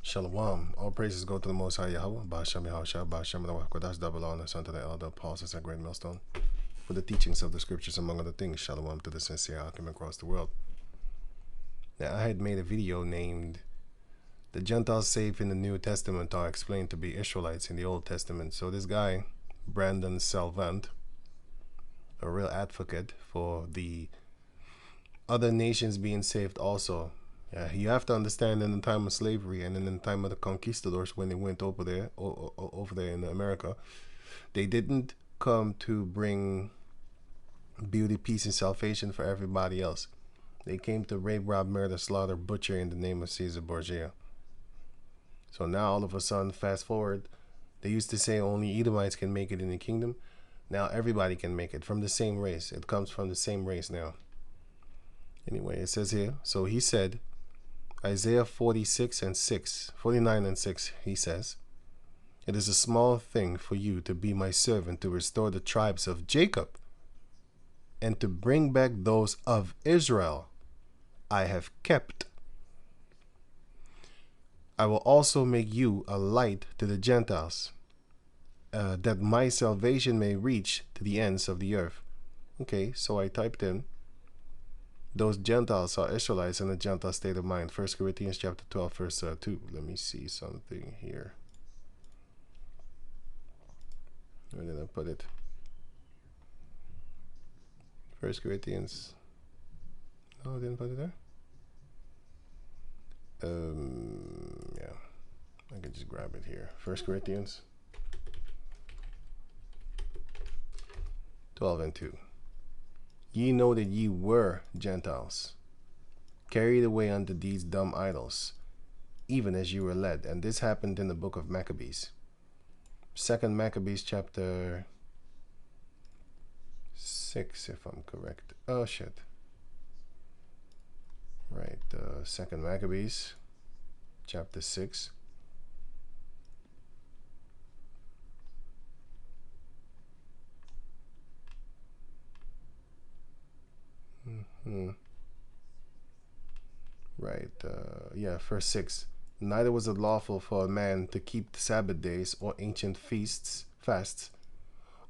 Shalom. All praises go to the Most High Yahweh. Ba'ashem Yahushua, Ba'ashem Kodash, double honor, son to the elder apostles and great millstone. For the teachings of the scriptures, among other things, Shalom to the sincere Hakim across the world. Now, I had made a video named The Gentiles Saved in the New Testament Are Explained to be Israelites in the Old Testament. So this guy, Brandon Salvant, a real advocate for the other nations being saved also. Yeah, you have to understand, in the time of slavery and in the time of the conquistadors, when they went over there in America, they didn't come to bring beauty, peace, and salvation for everybody else. They came to rape, rob, murder, slaughter, butcher in the name of Caesar Borgia. So now all of a sudden, fast forward, they used to say only Edomites can make it in the kingdom. Now everybody can make it from the same race. It comes from the same race now. Anyway, it says here, so he said, Isaiah 49 and 6, he says, "It is a small thing for you to be my servant, to restore the tribes of Jacob, and to bring back those of Israel I have kept. I will also make you a light to the Gentiles, that my salvation may reach to the ends of the earth." Okay, so I typed in, those Gentiles are Israelites in a Gentile state of mind. 1 Corinthians chapter 12, verse 2. Let me see something here. Where did I put it? 1 Corinthians. No, I didn't put it there. Yeah, I can just grab it here. 1 Corinthians 12 and 2. Ye know that ye were Gentiles, carried away unto these dumb idols, even as you were led. And this happened in the book of Maccabees. 2 Maccabees chapter 6, if I'm correct. Oh, shit. Right, 2 Maccabees chapter 6. Right, yeah, verse 6. Neither was it lawful for a man to keep the Sabbath days or ancient fasts,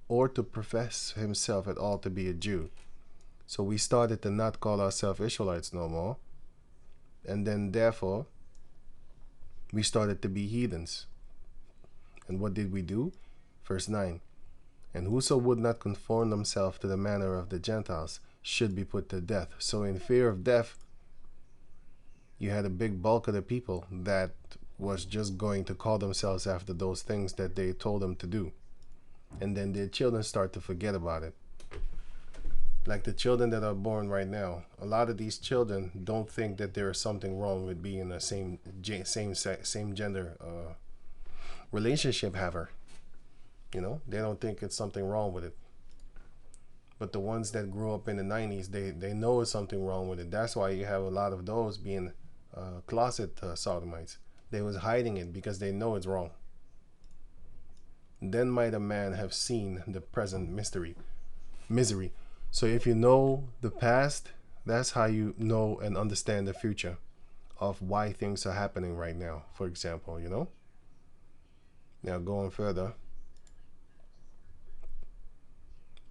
or to profess himself at all to be a Jew. So we started to not call ourselves Israelites no more. And then therefore, we started to be heathens. And what did we do? Verse 9. And whoso would not conform themselves to the manner of the Gentiles should be put to death. So in fear of death, you had a big bulk of the people that was just going to call themselves after those things that they told them to do. And then their children start to forget about it. Like the children that are born right now, a lot of these children don't think that there is something wrong with being a same gender relationship haver. You know, they don't think it's something wrong with it. But the ones that grew up in the 90s, they know it's something wrong with it. That's why you have a lot of those being closet sodomites. They was hiding it because they know it's wrong. Then might a man have seen the present misery. So if you know the past, that's how you know and understand the future of why things are happening right now, for example, you know? Now going further,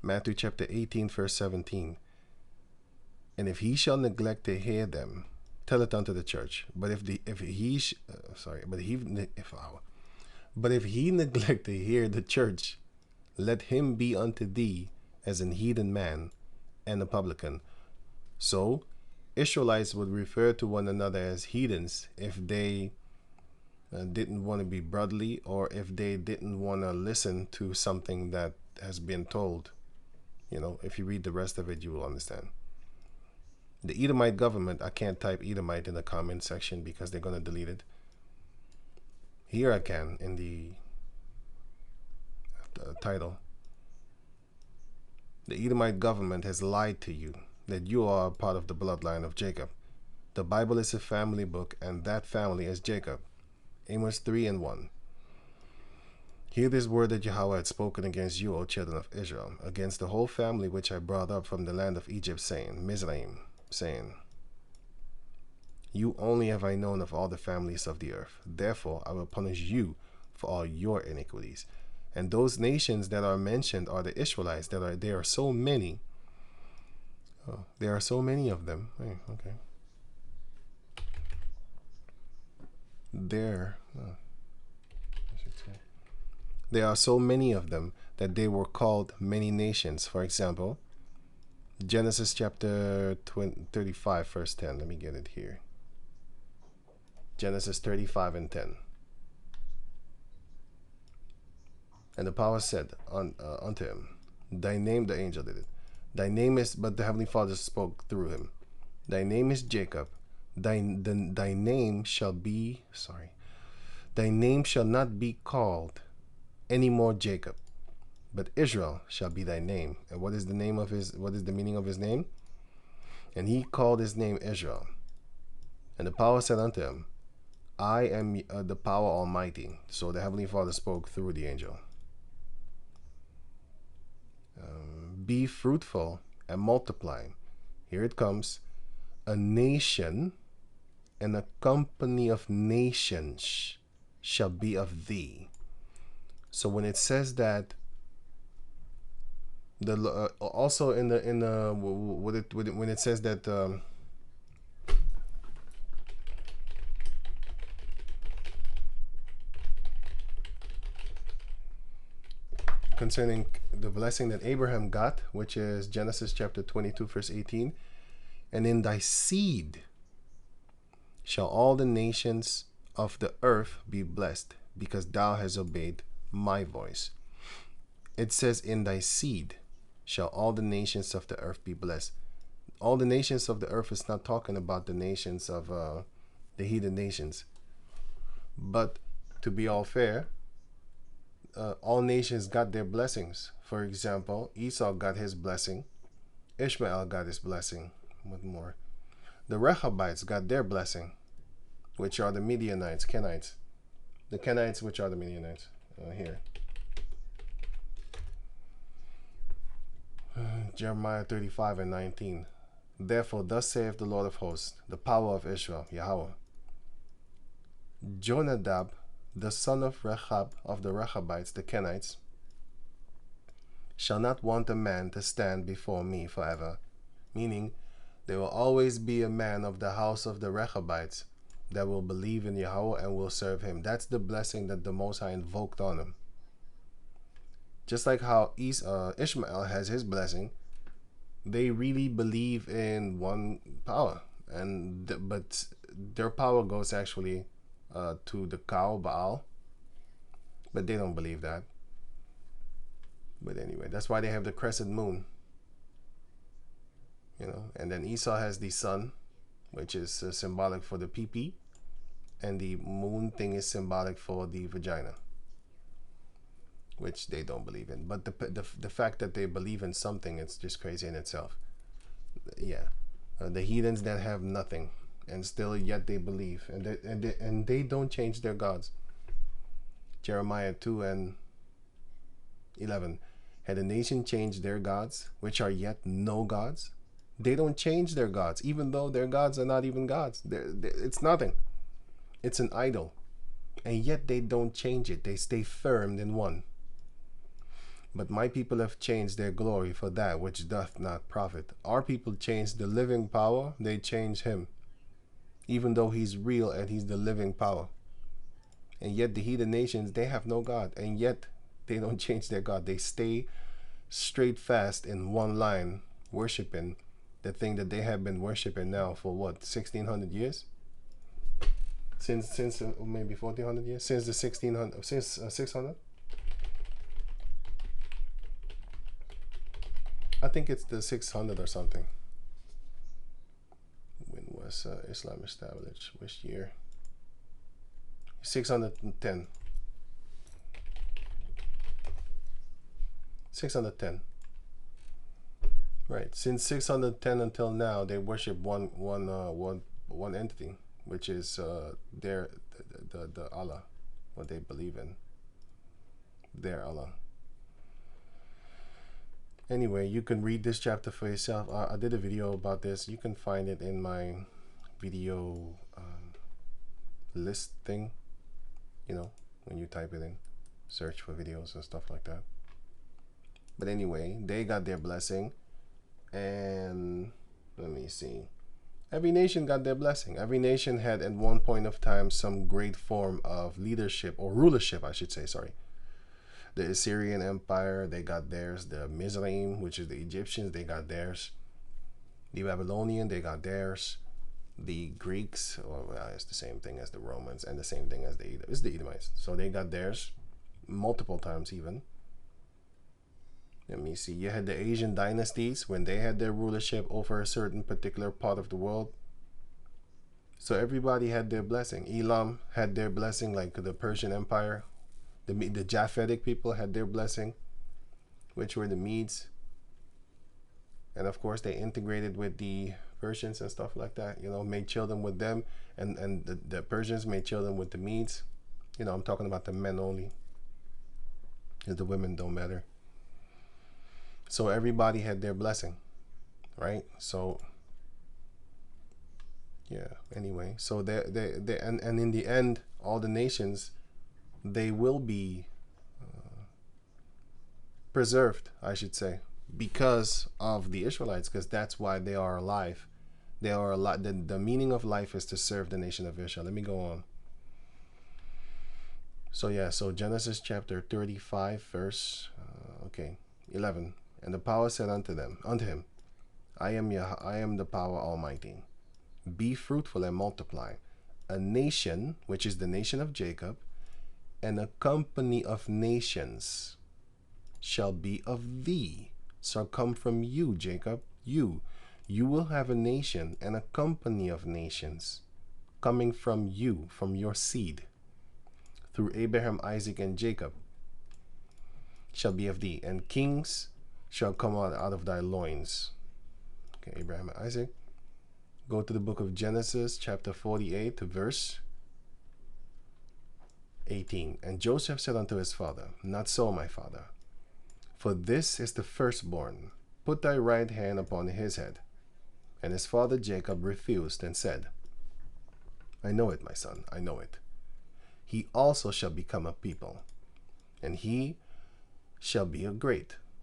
Matthew chapter 18, verse 17. And if he shall neglect to hear them, tell it unto the church. But if he neglect to hear the church, let him be unto thee as an heathen man and a publican. So Israelites would refer to one another as heathens if they didn't want to be brotherly, or if they didn't want to listen to something that has been told. You know, if you read the rest of it, you will understand. The Edomite government, I can't type Edomite in the comment section because they're going to delete it. Here I can in the title. The Edomite government has lied to you that you are a part of the bloodline of Jacob. The Bible is a family book, and that family is Jacob. Amos 3 and 1. Hear this word that Yahweh had spoken against you, O children of Israel, against the whole family which I brought up from the land of Egypt, saying, Mizraim, saying, You only have I known of all the families of the earth. Therefore, I will punish you for all your iniquities. And those nations that are mentioned are the Israelites. There are so many. Oh, there are so many of them. Hey, okay. There are so many of them that they were called many nations. For example, Genesis chapter 35, verse 10. Let me get it here. Genesis 35 and 10. And the power said unto him, thy name, the angel did it. Thy name is, but the Heavenly Father spoke through him. Thy name is Jacob. Thy name shall be, thy name shall not be called any more Jacob, but Israel shall be thy name. And what is the meaning of his name? And he called his name Israel. And the power said unto him, I am the power almighty. So the Heavenly Father spoke through the angel. Be fruitful and multiply. Here it comes. A nation and a company of nations shall be of thee. So when it says that, also when it says that concerning the blessing that Abraham got, which is Genesis chapter 22, verse 18, and in thy seed shall all the nations of the earth be blessed, because thou hast obeyed my voice. It says, in thy seed shall all the nations of the earth be blessed. All the nations of the earth is not talking about the nations of the heathen nations. But to be all fair, all nations got their blessings. For example, Esau got his blessing. Ishmael got his blessing. What more? The Rechabites got their blessing, which are the Midianites, Kenites. The Kenites, which are the Midianites. Here. Jeremiah 35 and 19. Therefore, thus saith the Lord of hosts, the power of Israel, Yahweh. Jonadab, the son of Rechab, of the Rechabites, the Kenites, shall not want a man to stand before me forever. Meaning, there will always be a man of the house of the Rechabites that will believe in Yahweh and will serve him. That's the blessing that the Most High invoked on him. Just like how Ishmael has his blessing, they really believe in one power, but their power goes actually to the cow Baal, but they don't believe that. But anyway, that's why they have the crescent moon, and then Esau has the sun, which is symbolic for the pee-pee, and the moon thing is symbolic for the vagina, which they don't believe in. But the fact that they believe in something, it's just crazy in itself. Yeah, the heathens that have nothing and still yet they believe, and they don't change their gods. Jeremiah 2 and 11. Had a nation changed their gods, which are yet no gods? They don't change their gods, even though their gods are not even gods. It's nothing. It's an idol. And yet they don't change it. They stay firm in one. But my people have changed their glory for that which doth not profit. Our people changed the living power. They change him, even though he's real and he's the living power. And yet the heathen nations, they have no God. And yet they don't change their God. They stay straight fast in one line, worshiping the thing that they have been worshiping now for what, 1600 years? Since maybe 1400 years? Since the 1600, since 600? I think it's the 600 or something. When was Islam established? Which year? 610. 610. Right. Since 610 until now, they worship one entity, which is the Allah, what they believe in. Their Allah. Anyway, you can read this chapter for yourself. I did a video about this. You can find it in my video list thing, you know, when you type it in, search for videos and stuff like that. But anyway, they got their blessing, and let me see. Every nation got their blessing. Every nation had at one point of time some great form of leadership or rulership, I should say, sorry. The Assyrian Empire, they got theirs. The Mizraim, which is the Egyptians, they got theirs. The Babylonian, they got theirs. The Greeks, well, it's the same thing as the Romans and the same thing as the Edomites. It's the Edomites. So they got theirs multiple times even. Let me see. You had the Asian dynasties when they had their rulership over a certain particular part of the world. So everybody had their blessing. Elam had their blessing, like the Persian Empire. The Japhetic people had their blessing, which were the Medes. And of course, they integrated with the Persians and stuff like that, you know, made children with them. And the Persians made children with the Medes. You know, I'm talking about the men only, because the women don't matter. So everybody had their blessing, right? So, yeah, anyway. So and in the end, all the nations, they will be preserved, I should say, because of the Israelites, because that's why they are alive. They are alive. The meaning of life is to serve the nation of Israel. Let me go on. So yeah, so Genesis chapter 35, verse 11. And the power said unto him, I am the power almighty. Be fruitful and multiply. A nation, which is the nation of Jacob, and a company of nations shall be of thee. Shall come from you, Jacob. You will have a nation and a company of nations coming from you, from your seed, through Abraham, Isaac, and Jacob shall be of thee, and kings shall come out of thy loins. Okay, Abraham and Isaac. Go to the book of Genesis, chapter 48, to verse 18. And Joseph said unto his father, Not so, my father, for this is the firstborn. Put thy right hand upon his head. And his father Jacob refused and said, I know it, my son, I know it. He also shall become a people, and he shall be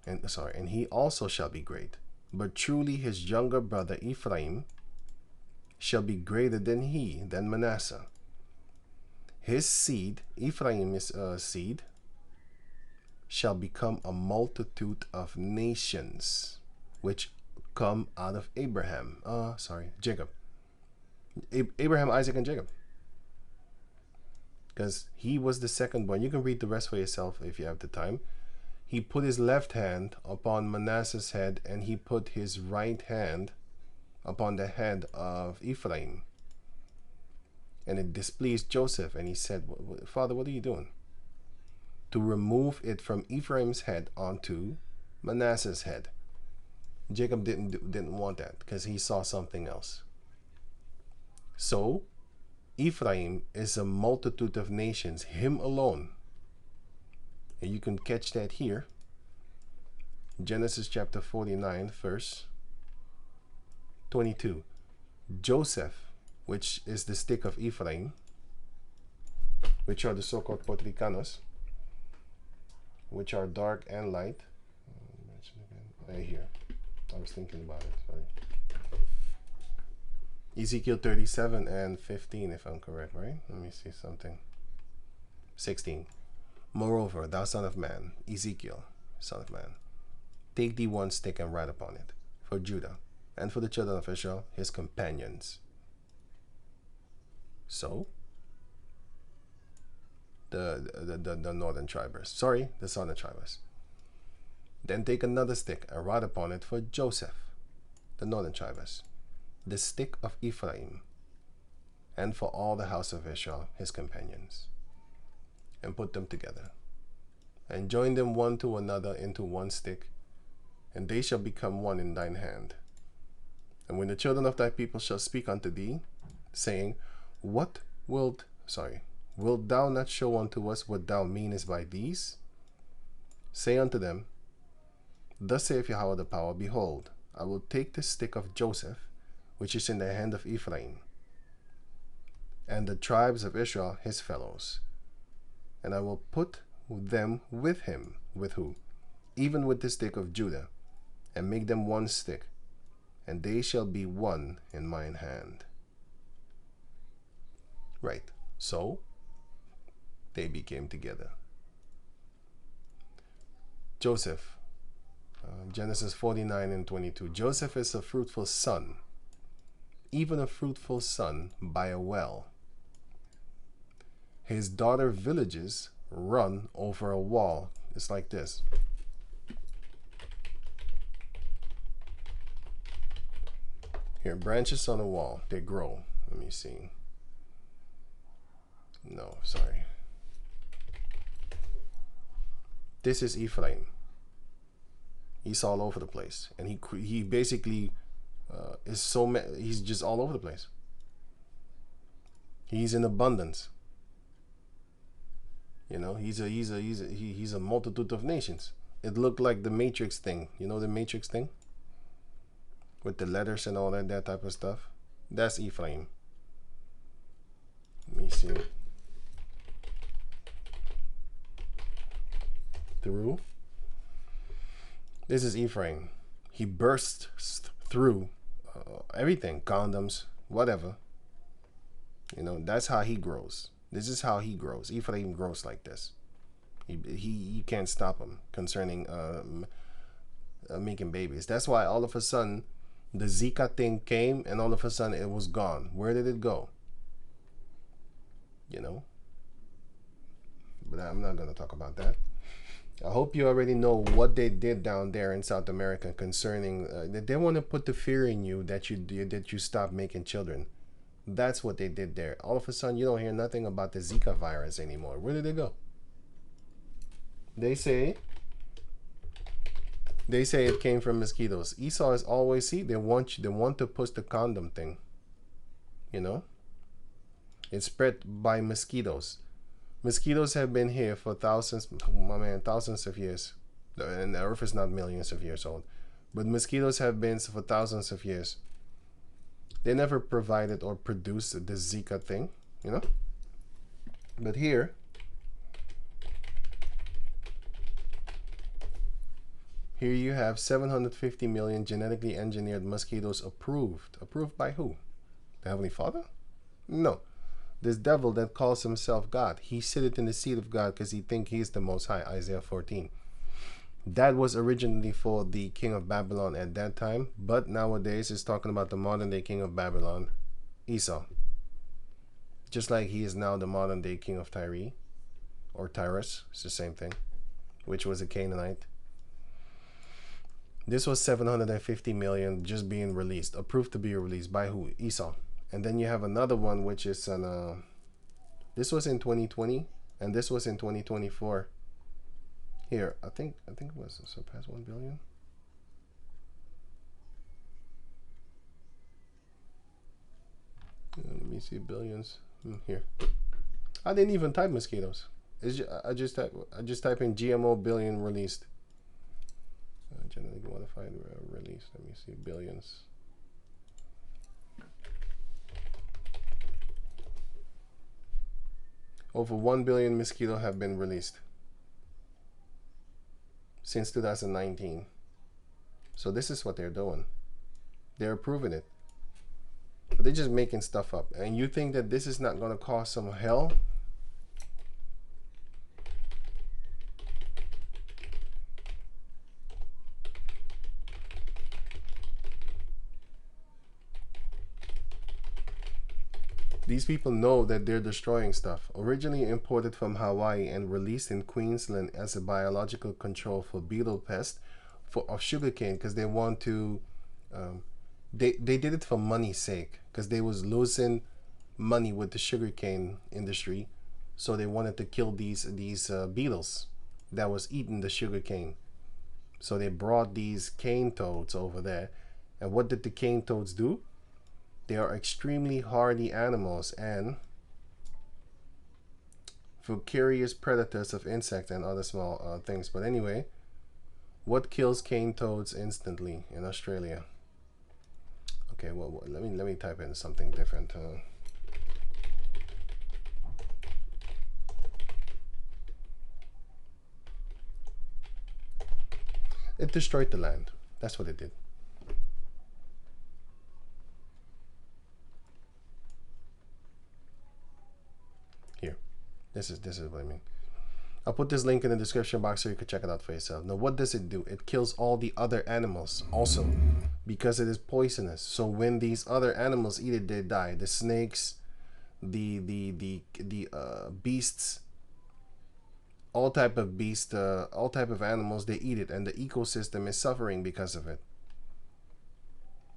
and he also shall be great. But truly his younger brother Ephraim shall be greater than Manasseh. His seed, Ephraim's seed, shall become a multitude of nations, which come out of Jacob. Abraham, Isaac, and Jacob. Because he was the second born. You can read the rest for yourself if you have the time. He put his left hand upon Manasseh's head, and he put his right hand upon the head of Ephraim. And it displeased Joseph, and he said, Father, what are you doing? To remove it from Ephraim's head onto Manasseh's head. Jacob didn't want that, because he saw something else. So Ephraim is a multitude of nations, him alone. And you can catch that here. Genesis chapter 49, verse 22. Joseph, which is the stick of Ephraim, which are the so-called potricanos, which are dark and light. Right here. I was thinking about it, sorry. Ezekiel 37 and 15, if I'm correct, right? Let me see something. 16. Moreover, thou son of man, Ezekiel, son of man, take thee one stick and write upon it, for Judah, and for the children of Israel, his companions. So, the northern tribers. Sorry, the southern tribers. Then take another stick and write upon it for Joseph, the northern tribers, the stick of Ephraim, and for all the house of Israel, his companions. And put them together, and join them one to another into one stick, and they shall become one in thine hand. And when the children of thy people shall speak unto thee, saying, wilt thou not show unto us what thou meanest by these? Say unto them, Thus saith Yahweh the power, Behold, I will take the stick of Joseph, which is in the hand of Ephraim, and the tribes of Israel his fellows. And I will put them with him. With who? Even with the stick of Judah, and make them one stick, and they shall be one in mine hand. Right. So they became together. Joseph, Genesis 49 and 22. Joseph is a fruitful son, even a fruitful son by a well. His daughter villages run over a wall. It's like this. Here, branches on a wall, they grow. Let me see. No, sorry. This is Ephraim. He's all over the place, and he basically he's just all over the place. He's in abundance. You know, he's a multitude of nations. It looked like the Matrix thing. You know the Matrix thing? With the letters and all that type of stuff. That's Ephraim. Let me see. Through. This is Ephraim. He bursts through everything. Condoms, whatever. You know, that's how he grows. This is how he grows. Ephraim grows like this. You can't stop him concerning making babies. That's why all of a sudden the Zika thing came, and all of a sudden it was gone. Where did it go? You know? But I'm not going to talk about that. I hope you already know what they did down there in South America concerning they want to put the fear in you that you stop making children. That's what they did there. All of a sudden you don't hear nothing about the Zika virus anymore. Where did it go? They say it came from mosquitoes. Esau is always, see, they want to push the condom thing. You know? It's spread by mosquitoes. Mosquitoes have been here for thousands of years. And the earth is not millions of years old. But mosquitoes have been for thousands of years. They never provided or produced the Zika thing, you know? But here, you have 750 million genetically engineered mosquitoes approved. Approved by who? The Heavenly Father? No. This devil that calls himself God. He sitteth in the seat of God because he think he's the Most High. Isaiah 14. That was originally for the king of Babylon at that time. But nowadays it's talking about the modern day king of Babylon, Esau. Just like he is now the modern day king of Tyre or Tyrus. It's the same thing. Which was a Canaanite. This was 750 million just being released. Approved to be released by who? Esau. And then you have another one which is an this was in 2020 and this was in 2024. Here, I think it was surpassed 1 billion. Let me see billions. Here, I didn't even type mosquitoes. I just type in GMO billion released. Genetically modified release. Let me see billions. Over 1 billion mosquitoes have been released since 2019. So this is what they're doing. They're approving it. But they're just making stuff up. And you think that this is not going to cause some hell? These people know that they're destroying stuff. Originally imported from Hawaii and released in Queensland as a biological control for beetle pest of sugarcane, because they want to they did it for money's sake, because they was losing money with the sugarcane industry, so they wanted to kill these beetles that was eating the sugarcane. So they brought these cane toads over there, and what did the cane toads do? They are extremely hardy animals and voracious predators of insects and other small things. But anyway, what kills cane toads instantly in Australia? Okay, well let me type in something different. It destroyed the land. That's what it did. Here. This is what I mean. I'll put this link in the description box so you can check it out for yourself. Now, what does it do? It kills all the other animals also because it is poisonous. So when these other animals eat it, they die. The snakes, the beasts, all type of beasts, all type of animals, they eat it, and the ecosystem is suffering because of it.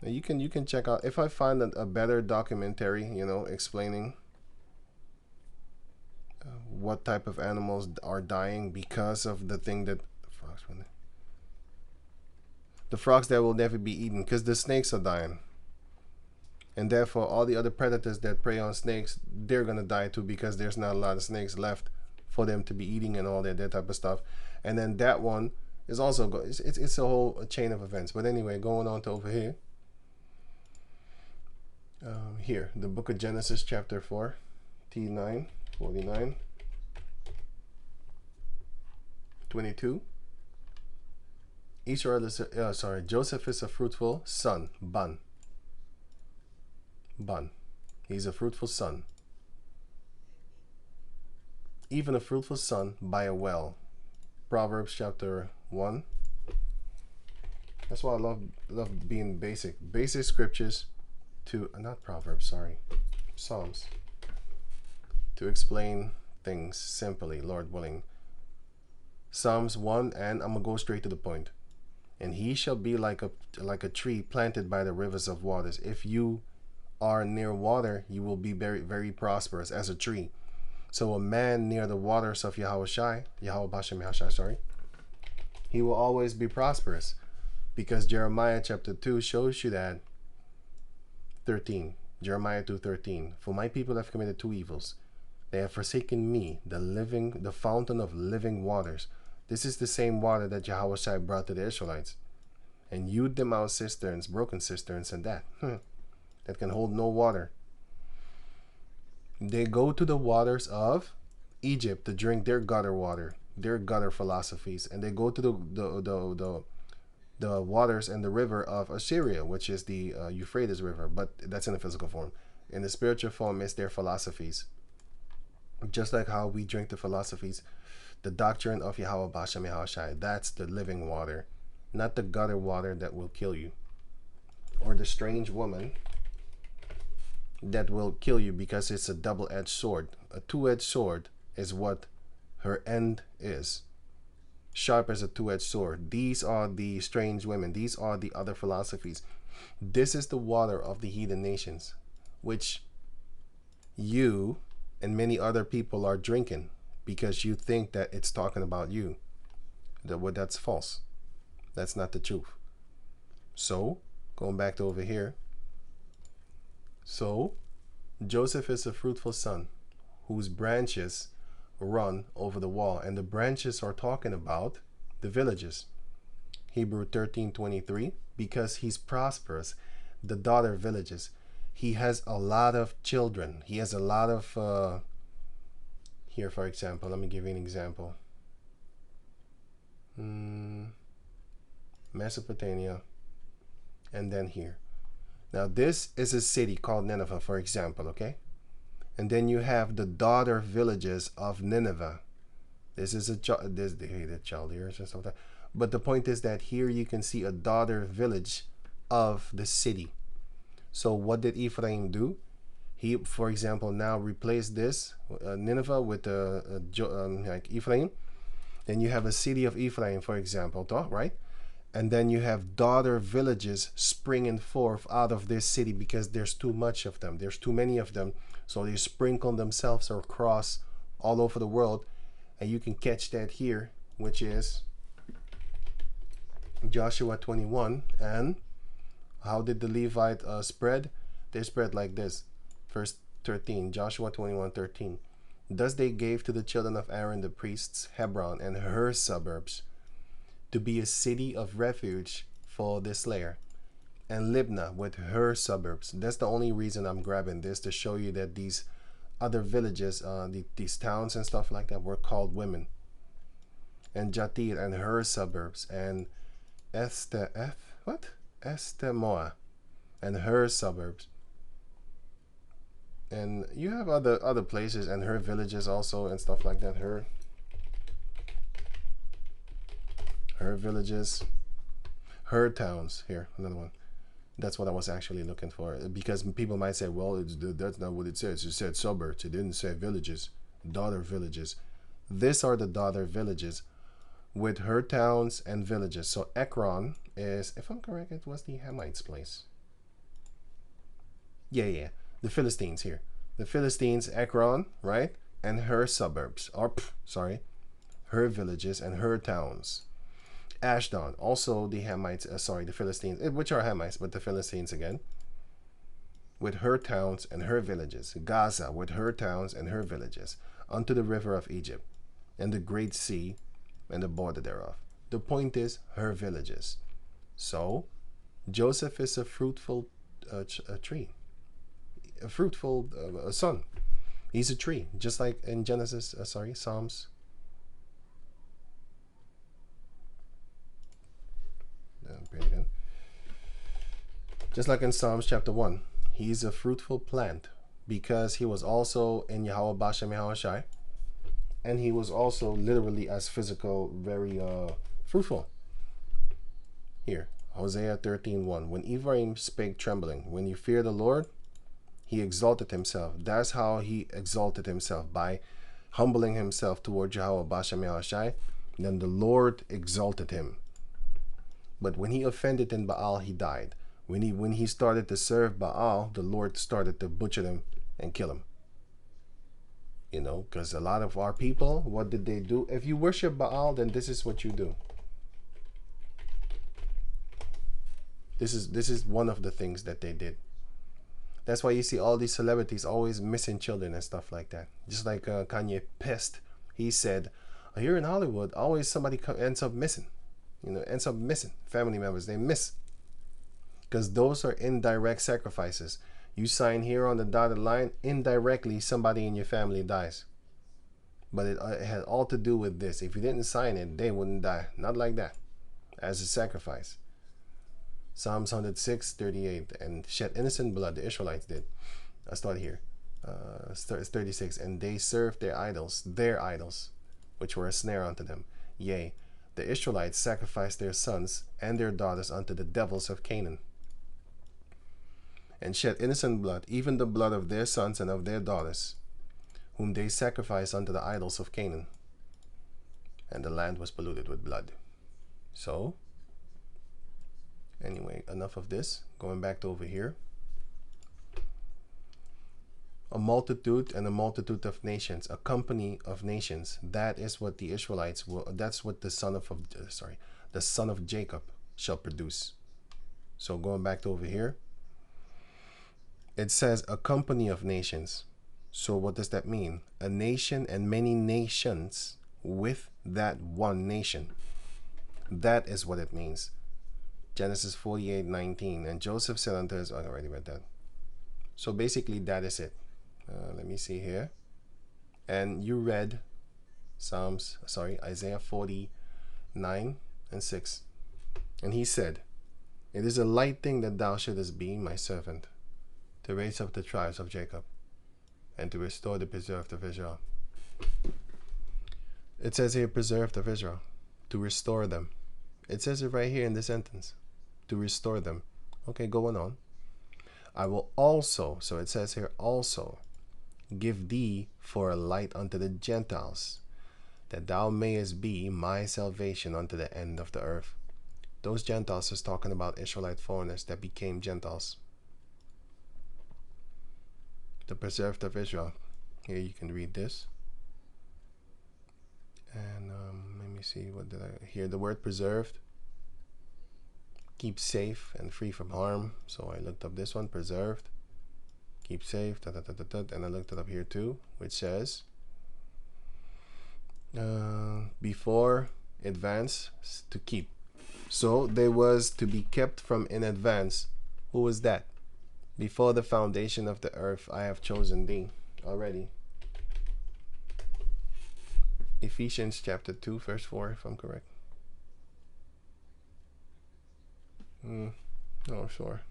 Now you can check out, if I find a better documentary, you know, explaining what type of animals are dying because of the thing that the frogs that will never be eaten, because the snakes are dying, and therefore all the other predators that prey on snakes, they're gonna die too, because there's not a lot of snakes left for them to be eating and all that type of stuff. And then that one is also it's a whole chain of events. But anyway, going on to over here. Here, the book of Genesis chapter 4, T9 49 22. Israel is Joseph is a fruitful son. Ban. He's a fruitful son. Even a fruitful son by a well. Proverbs chapter 1. That's why I love being basic scriptures to not Proverbs, sorry, Psalms, to explain things simply, Lord willing. Psalms 1, and I'm gonna go straight to the point. And he shall be like a tree planted by the rivers of waters. If you are near water, you will be very, very prosperous as a tree. So a man near the waters of Yahweh Bashem Yahshai, sorry, he will always be prosperous, because Jeremiah chapter 2 shows you that. 13, Jeremiah 2:13. For my people have committed two evils. They have forsaken me, the fountain of living waters. This is the same water that Yahweh brought to the Israelites, and hewed them out cisterns, broken cisterns, and that can hold no water. They go to the waters of Egypt to drink their gutter water, their gutter philosophies, and they go to the waters and the river of Assyria, which is the Euphrates River, but that's in the physical form. In the spiritual form, it's their philosophies. Just like how we drink the philosophies, the doctrine of Yahweh Bashem Yahushai, that's the living water, not the gutter water that will kill you, or the strange woman that will kill you, because it's a double-edged sword. A two-edged sword is what her end is. Sharp as a two-edged sword. These are the strange women. These are the other philosophies. This is the water of the heathen nations, which you and many other people are drinking, because you think that it's talking about you. That's false. That's not the truth. So, going back to over here. So, Joseph is a fruitful son whose branches run over the wall, and the branches are talking about the villages. Hebrew 13:23, because he's prosperous, the daughter villages. He has a lot of children. He has a lot of here, for example, let me give you an example. Mesopotamia, and then here. Now this is a city called Nineveh, for example, okay? And then you have the daughter villages of Nineveh. This is the Chaldeans and stuff like that. But the point is that here you can see a daughter village of the city. So what did Ephraim do? He, for example, now replaced this Nineveh with like Ephraim. Then you have a city of Ephraim, for example, right? And then you have daughter villages springing forth out of this city, because there's too much of them. There's too many of them. So they sprinkle themselves across all over the world. And you can catch that here, which is Joshua 21. And how did the Levite spread? They spread like this. Verse 13, Joshua 21:13. Thus they gave to the children of Aaron the priests Hebron and her suburbs to be a city of refuge for the slayer, and Libnah with her suburbs. That's the only reason I'm grabbing this, to show you that these other villages, these towns and stuff like that, were called women. And Jatir and her suburbs, and Estemoa and her suburbs. And you have other places and her villages also and stuff like that. Her villages, her towns. Here, another one. That's what I was actually looking for, because people might say, well, that's not what it says. It said suburbs. It didn't say villages, daughter villages. These are the daughter villages with her towns and villages. So Ekron is, if I'm correct, it was the Hamites' place. Yeah. The Philistines here. The Philistines, Ekron, right? And her suburbs. Or, sorry, her villages and her towns. Ashdod, also the Hamites, the Philistines, which are Hamites, but the Philistines again, with her towns and her villages. Gaza, with her towns and her villages, unto the river of Egypt, and the great sea, and the border thereof. The point is, her villages. So, Joseph is a fruitful tree, a fruitful son. He's a tree, just like in Psalms. Just like in Psalms chapter 1, he's a fruitful plant because he was also in Yahweh Bashem Yahushai, and he was also literally as physical, very fruitful. Here, Hosea 13:1. When Ephraim spake trembling, when you fear the Lord, he exalted himself. That's how he exalted himself, by humbling himself toward Yahweh Bashem Yahushai. Then the Lord exalted him. But when he offended in Baal, he died. When he started to serve Baal, the Lord started to butcher him and kill him. You know, because a lot of our people, what did they do? If you worship Baal, then this is what you do. This is one of the things that they did. That's why you see all these celebrities always missing children and stuff like that. Just like Kanye Pest, he said, here in Hollywood, always somebody ends up missing. Ends up missing. Family members, they miss. Because those are indirect sacrifices. You sign here on the dotted line, indirectly somebody in your family dies. But it had all to do with this. If you didn't sign it, they wouldn't die. Not like that. As a sacrifice. Psalms 106:38. And shed innocent blood, the Israelites did. I start here. 36. And they served their idols, which were a snare unto them. Yea, the Israelites sacrificed their sons and their daughters unto the devils of Canaan, and shed innocent blood, even the blood of their sons and of their daughters, whom they sacrificed unto the idols of Canaan. And the land was polluted with blood. So, anyway, enough of this. Going back to over here. A multitude and a multitude of nations, a company of nations. That is what the Israelites will. That's what the son of Jacob shall produce. So going back to over here, it says a company of nations. So what does that mean? A nation and many nations with that one nation. That is what it means. Genesis 48:19. And Joseph said unto his, I already read that. So basically that is it. Let me see here. And you read Isaiah 49:6. And he said, it is a light thing that thou shouldest be my servant, to raise up the tribes of Jacob, and to restore the preserved of Israel. It says here, preserved of Israel, to restore them. It says it right here in the sentence, to restore them. Okay, going on. I will also, so it says here, also give thee for a light unto the Gentiles, that thou mayest be my salvation unto the end of the earth. Those Gentiles is talking about Israelite foreigners that became Gentiles. The preserved of Israel. Here you can read this. And let me see, what did I hear? The word preserved. Keep safe and free from harm. So I looked up this one, preserved. Keep safe, and I looked it up here too, which says, before advance, to keep. So they was to be kept from in advance. Who was that? Before the foundation of the earth, I have chosen thee already. Ephesians chapter 2, verse 4, if I'm correct. No, sure.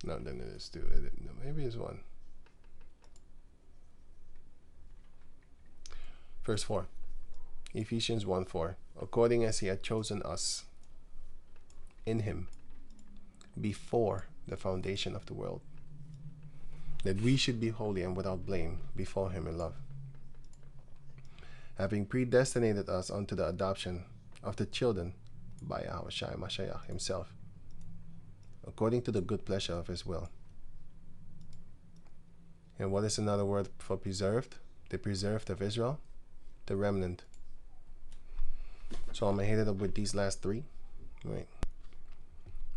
No, then it is 2. No, maybe it's 1. Verse 4. Ephesians 1:4. According as he had chosen us in him before the foundation of the world, that we should be holy and without blame before him in love, having predestinated us unto the adoption of the children by Yahushua Mashiach himself, according to the good pleasure of his will. And what is another word for preserved? The preserved of Israel, the remnant. So I'm going to hit it up with these last 3.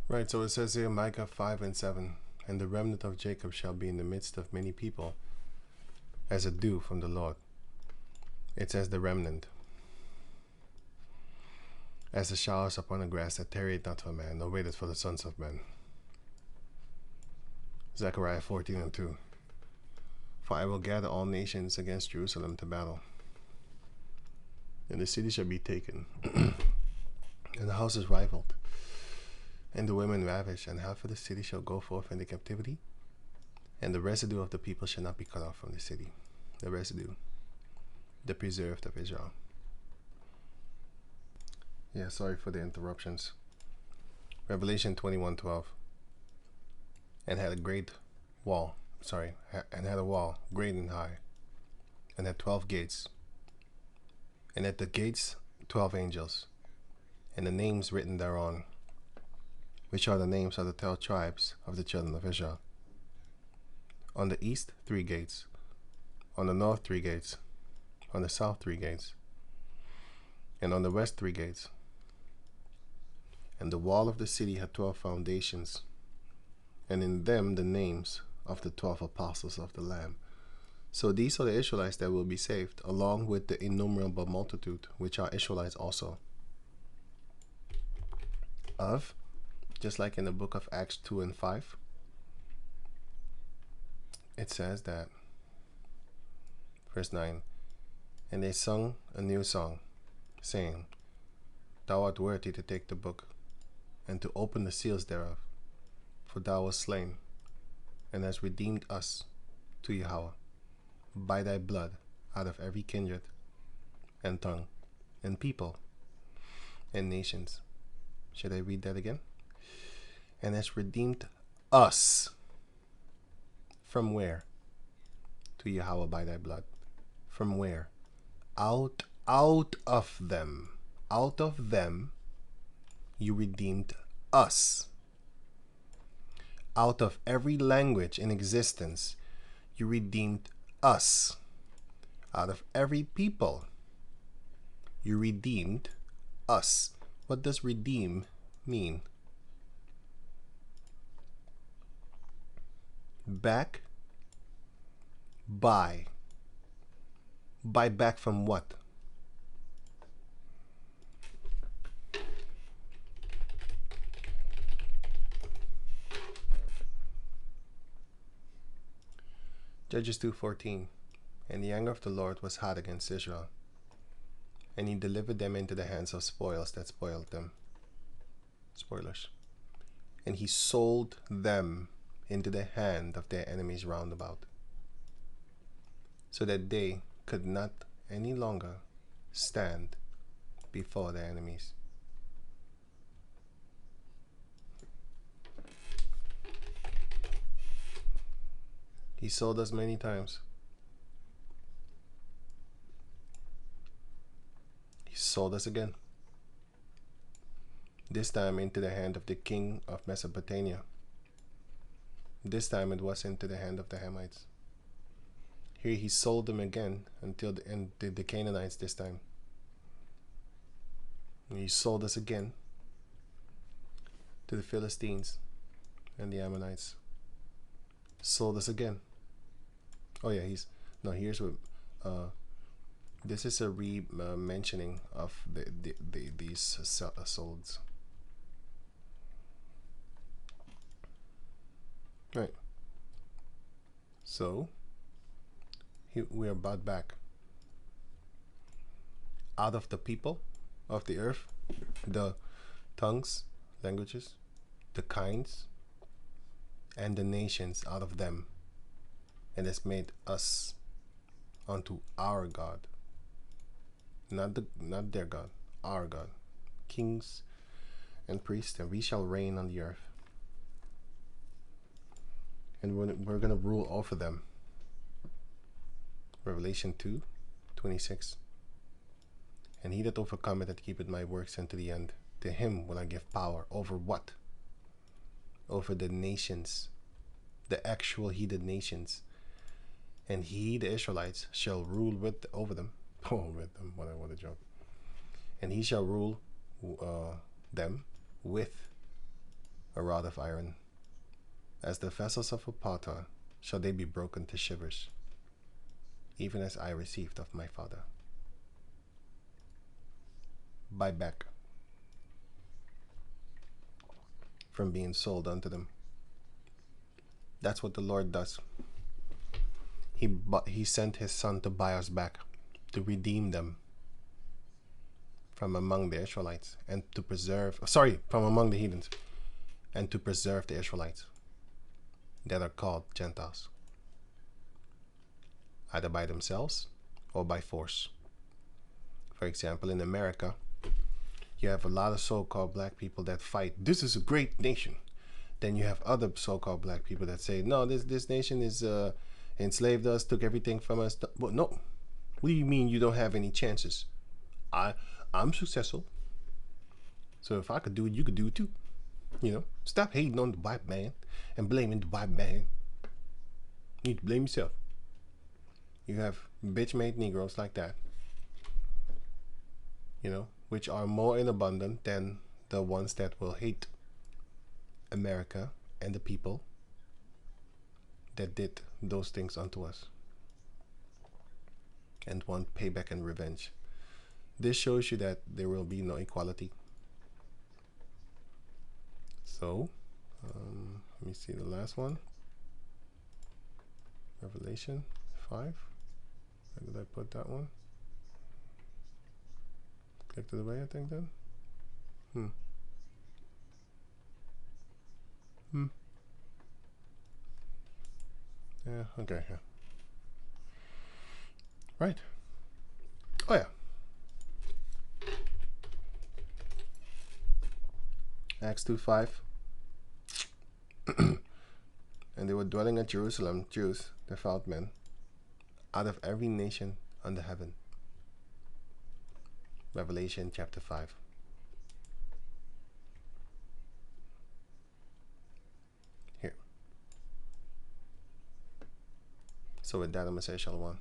Right, so it says here, Micah 5:7, and the remnant of Jacob shall be in the midst of many people, as a dew from the Lord. It says the remnant. As the showers upon the grass that tarried not for man, nor waited for the sons of men. Zechariah 14:2. For I will gather all nations against Jerusalem to battle, and the city shall be taken, and the houses rifled, and the women ravished, and half of the city shall go forth into captivity, and the residue of the people shall not be cut off from the city. The residue, the preserved of Israel. Yeah, sorry for the interruptions. Revelation 21:12. And had a great wall, and had a wall great and high, and had 12 gates, and at the gates 12 angels, and the names written thereon, which are the names of the 12 tribes of the children of Israel. On the east 3 gates, on the north 3 gates, on the south 3 gates, and on the west 3 gates. And the wall of the city had 12 foundations, and in them the names of the 12 apostles of the Lamb. So these are the Israelites that will be saved, along with the innumerable multitude, which are Israelites also. Of, just like in the book of Acts 2:5, it says that, verse 9, and they sung a new song, saying, Thou art worthy to take the book, and to open the seals thereof, for thou wast slain, and hast redeemed us to Yahweh by thy blood out of every kindred, and tongue, and people, and nations. Should I read that again? And hast redeemed us from where? To Yahweh by thy blood. From where? Out of them. Out of them you redeemed us. Out of every language in existence, you redeemed us. Out of every people, you redeemed us. What does redeem mean? Back, buy. Buy back from what? Judges 2:14. And the anger of the Lord was hot against Israel, and he delivered them into the hands of spoils that spoiled them. Spoilers. And he sold them into the hand of their enemies round about, so that they could not any longer stand before their enemies. He sold us many times. He sold us again. This time into the hand of the king of Mesopotamia. This time it was into the hand of the Hamites. Here he sold them again until the Canaanites this time. And he sold us again to the Philistines and the Ammonites. Sold us again. Oh yeah, here's what, this is a mentioning of these solds. Right. So we are bought back. out of the people of the earth, the tongues, languages, the kinds, and the nations out of them, and has made us unto our God, not their God, our God, kings and priests, and we shall reign on the earth. And we're going to rule over them. Revelation 2:26. And he that overcometh and keepeth my works unto the end, to him will I give power over what? Over the nations, the actual heathen nations. And he, the Israelites, shall rule over them. Oh, with them, what a joke. And he shall rule them with a rod of iron. As the vessels of a potter shall they be broken to shivers, even as I received of my Father. Buy back from being sold unto them. That's what the Lord does. He sent his son to buy us back, to redeem them from among the Israelites, and to preserve, from among the heathens, and to preserve the Israelites that are called Gentiles, either by themselves or by force. For example, in America, you have a lot of so-called black people that fight, this is a great nation. Then you have other so-called black people that say, no, this nation is enslaved us, took everything from us. But no, what do you mean you don't have any chances? I'm successful, so if I could do it, you could do it too. You know, stop hating on the white man and blaming the white man. You need to blame yourself. You have bitch-made Negroes like that, you know, which are more in abundance than the ones that will hate America and the people that did those things unto us and want payback and revenge. This shows you that there will be no equality. So, let me see the last one. Revelation 5. Where did I put that one? Click to the way, I think then. Yeah, okay, yeah. Right. Oh yeah. Acts 2:5. And they were dwelling at Jerusalem, Jews, devout men, out of every nation under heaven. Revelation chapter 5. Here. So with that, I'm going to say Shalom.